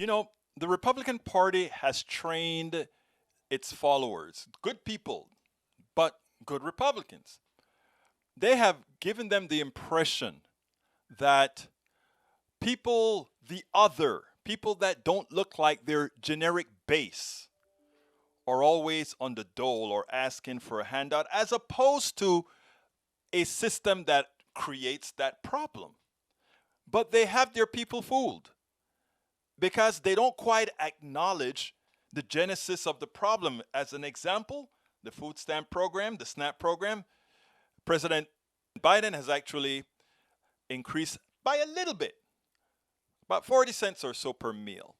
You know, the Republican Party has trained its followers, good people, but good Republicans. They have given them the impression that people, the other, people that don't look like their generic base, are always on the dole or asking for a handout, as opposed to a system that creates that problem. But they have their people fooled because they don't quite acknowledge the genesis of the problem. As an example, the food stamp program, the SNAP program, President Biden has actually increased by a little bit, about 40 cents or so per meal,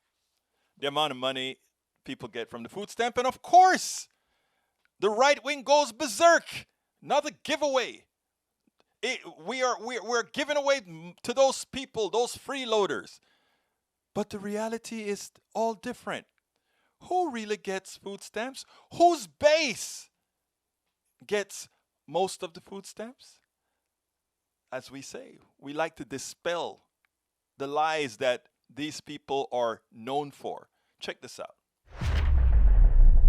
the amount of money people get from the food stamp. And of course, the right wing goes berserk. Another giveaway. We're giving away to those people, those freeloaders. But the reality is all different. Who really gets food stamps? Whose base gets most of the food stamps? As we say, we like to dispel the lies that these people are known for. Check this out.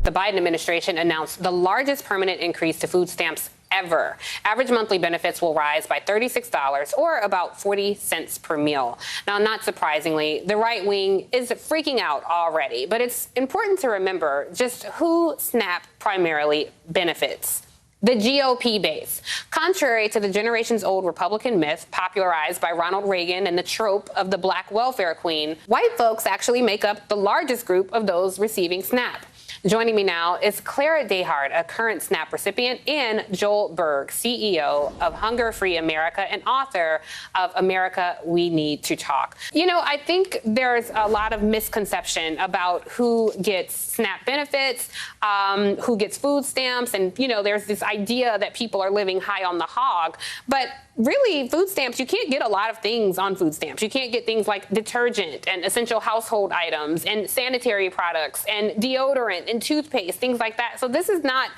The Biden administration announced the largest permanent increase to food stamps ever. Average monthly benefits will rise by $36 or about 40 cents per meal. Now, not surprisingly, the right wing is freaking out already, but it's important to remember just who SNAP primarily benefits. The GOP base. Contrary to the generations-old Republican myth popularized by Ronald Reagan and the trope of the black welfare queen, white folks actually make up the largest group of those receiving SNAP. Joining me now is Clara Dehart, a current SNAP recipient, and Joel Berg, CEO of Hunger Free America and author of America, We Need to Talk. You know, I think there's a lot of misconception about who gets SNAP benefits, who gets food stamps, and, you know, there's this idea that people are living high on the hog. But really, food stamps, you can't get a lot of things on food stamps. You can't get things like detergent and essential household items and sanitary products and deodorant and toothpaste, things like that. So this is not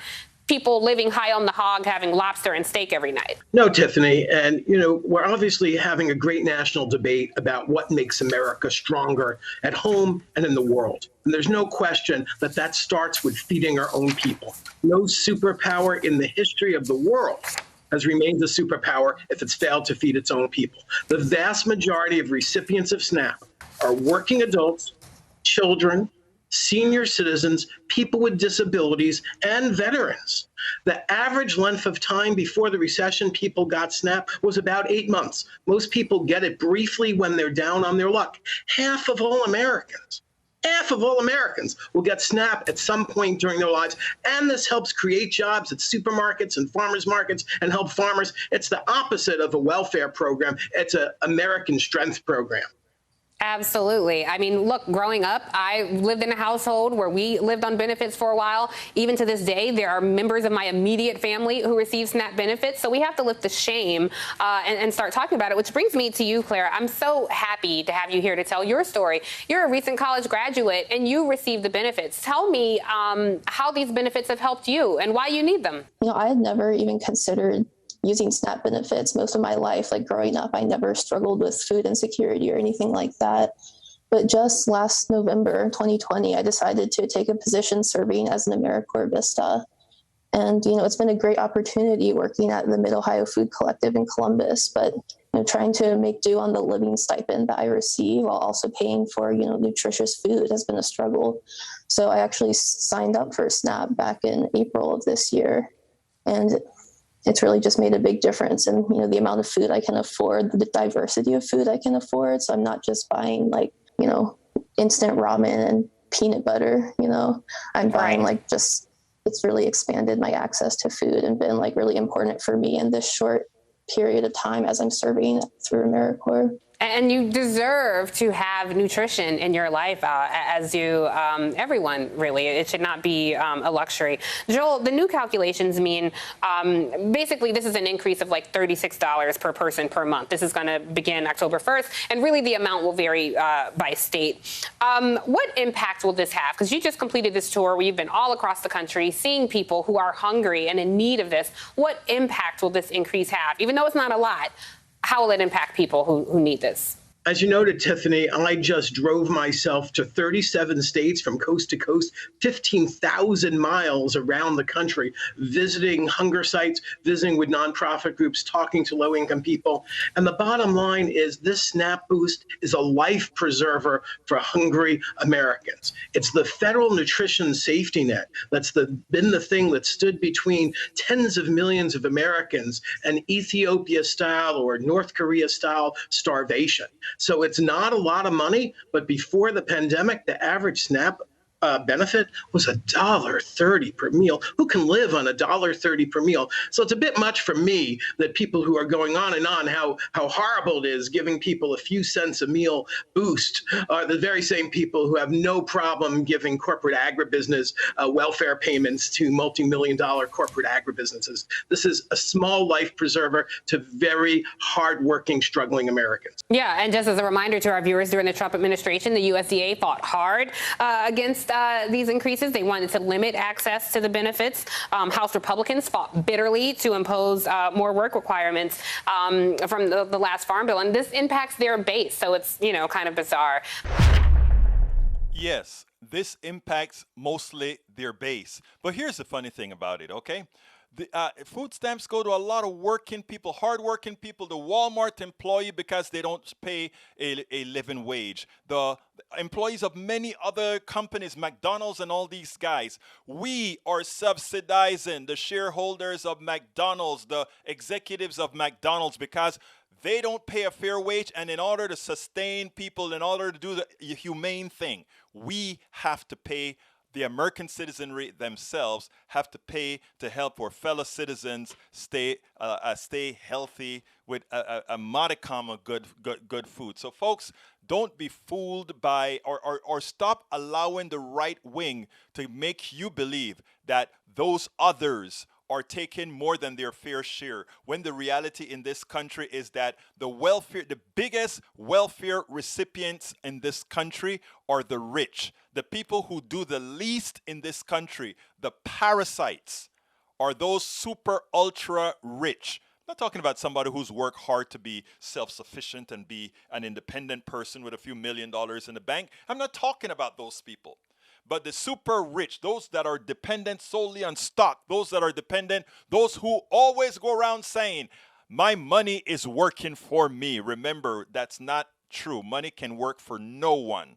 people living high on the hog having lobster and steak every night. No, Tiffany. And, you know, we're obviously having a great national debate about what makes America stronger at home and in the world. And there's no question that that starts with feeding our own people. No superpower in the history of the world has remained a superpower if it's failed to feed its own people. The vast majority of recipients of SNAP are working adults, children, senior citizens, people with disabilities, and veterans. The average length of time before the recession people got SNAP was about 8 months. Most people get it briefly when they're down on their luck. Half of all Americans will get SNAP at some point during their lives. And this helps create jobs at supermarkets and farmers markets and help farmers. It's the opposite of a welfare program. It's an American strength program. Absolutely. I mean, look, growing up, I lived in a household where we lived on benefits for a while. Even to this day, there are members of my immediate family who receive SNAP benefits. So we have to lift the shame and start talking about it, which brings me to you, Clara. I'm so happy to have you here to tell your story. You're a recent college graduate and you received the benefits. Tell me how these benefits have helped you and why you need them. You know, I had never even considered using SNAP benefits most of my life. Like growing up, I never struggled with food insecurity or anything like that. But just last November 2020, I decided to take a position serving as an AmeriCorps Vista. And, you know, it's been a great opportunity working at the Mid-Ohio Food Collective in Columbus, but, you know, trying to make do on the living stipend that I receive while also paying for, you know, nutritious food has been a struggle. So I actually signed up for SNAP back in April of this year. And it's really just made a big difference in, you know, the amount of food I can afford, the diversity of food I can afford. So I'm not just buying like, you know, instant ramen and peanut butter, you know, I'm buying like just, it's really expanded my access to food and been like really important for me in this short period of time as I'm serving through AmeriCorps. And you deserve to have nutrition in your life, as do everyone, really. It should not be a luxury. Joel, the new calculations mean basically this is an increase of like $36 per person per month. This is going to begin October 1st, and really the amount will vary by state. What impact will this have? Because you just completed this tour where you've been all across the country seeing people who are hungry and in need of this. What impact will this increase have? Even though it's not a lot, how will it impact people who need this? As you noted, Tiffany, I just drove myself to 37 states from coast to coast, 15,000 miles around the country, visiting hunger sites, visiting with nonprofit groups, talking to low-income people. And the bottom line is this SNAP boost is a life preserver for hungry Americans. It's the federal nutrition safety net that's been the thing that stood between tens of millions of Americans and Ethiopia-style or North Korea-style starvation. So it's not a lot of money, but before the pandemic, the average SNAP benefit was $1.30 per meal. Who can live on $1.30 per meal? So it's a bit much for me that people who are going on and on how horrible it is giving people a few cents a meal boost are the very same people who have no problem giving corporate agribusiness welfare payments to multi-million-dollar corporate agribusinesses. This is a small life preserver to very hardworking, struggling Americans. Yeah, and just as a reminder to our viewers, during the Trump administration, the USDA fought hard against these increases. They wanted to limit access to the benefits. House Republicans fought bitterly to impose more work requirements from the last farm bill, and this impacts their base. So it's, you know, kind of bizarre. Yes, this impacts mostly their base. But here's the funny thing about it, okay? The food stamps go to a lot of working people, hardworking people, the Walmart employee because they don't pay a living wage. The employees of many other companies, McDonald's and all these guys. We are subsidizing the shareholders of McDonald's, the executives of McDonald's, because they don't pay a fair wage, and in order to sustain people, in order to do the humane thing, we have to pay. The American citizenry themselves have to pay to help our fellow citizens stay healthy with a modicum of good food. So, folks, don't be fooled by or stop allowing the right wing to make you believe that those others are taking more than their fair share, when the reality in this country is that the biggest welfare recipients in this country are the rich. The people who do the least in this country, the parasites, are those super ultra rich. I'm not talking about somebody who's worked hard to be self-sufficient and be an independent person with a few $1 million in the bank. I'm not talking about those people. But the super rich, those that are dependent solely on stock, those that are dependent, those who always go around saying, my money is working for me. Remember, that's not true. Money can work for no one.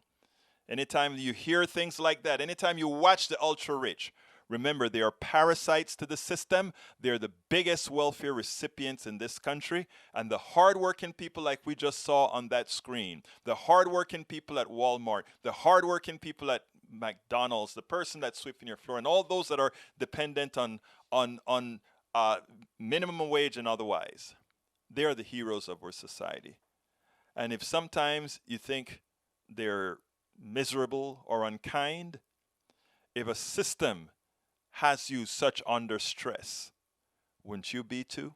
Anytime you hear things like that, anytime you watch the ultra rich, remember, they are parasites to the system. They're the biggest welfare recipients in this country. And the hardworking people like we just saw on that screen, the hardworking people at Walmart, the hardworking people at McDonald's, the person that's sweeping your floor, and all those that are dependent on minimum wage and otherwise, they are the heroes of our society. And if sometimes you think they're miserable or unkind, if a system has you such under stress, wouldn't you be too?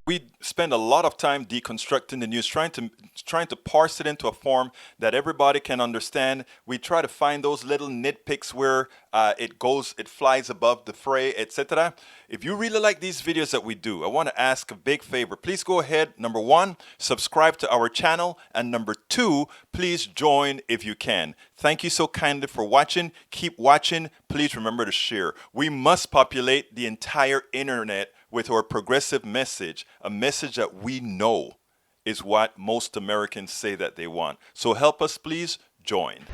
We spend a lot of time deconstructing the news, trying to parse it into a form that everybody can understand. We try to find those little nitpicks where it flies above the fray, etc. If you really like these videos that we do, I want to ask a big favor. Please go ahead. Number one, subscribe to our channel. And number two, please join if you can. Thank you so kindly for watching. Keep watching. Please remember to share. We must populate the entire internet with our progressive message, a message that we know is what most Americans say that they want. So help us, please join.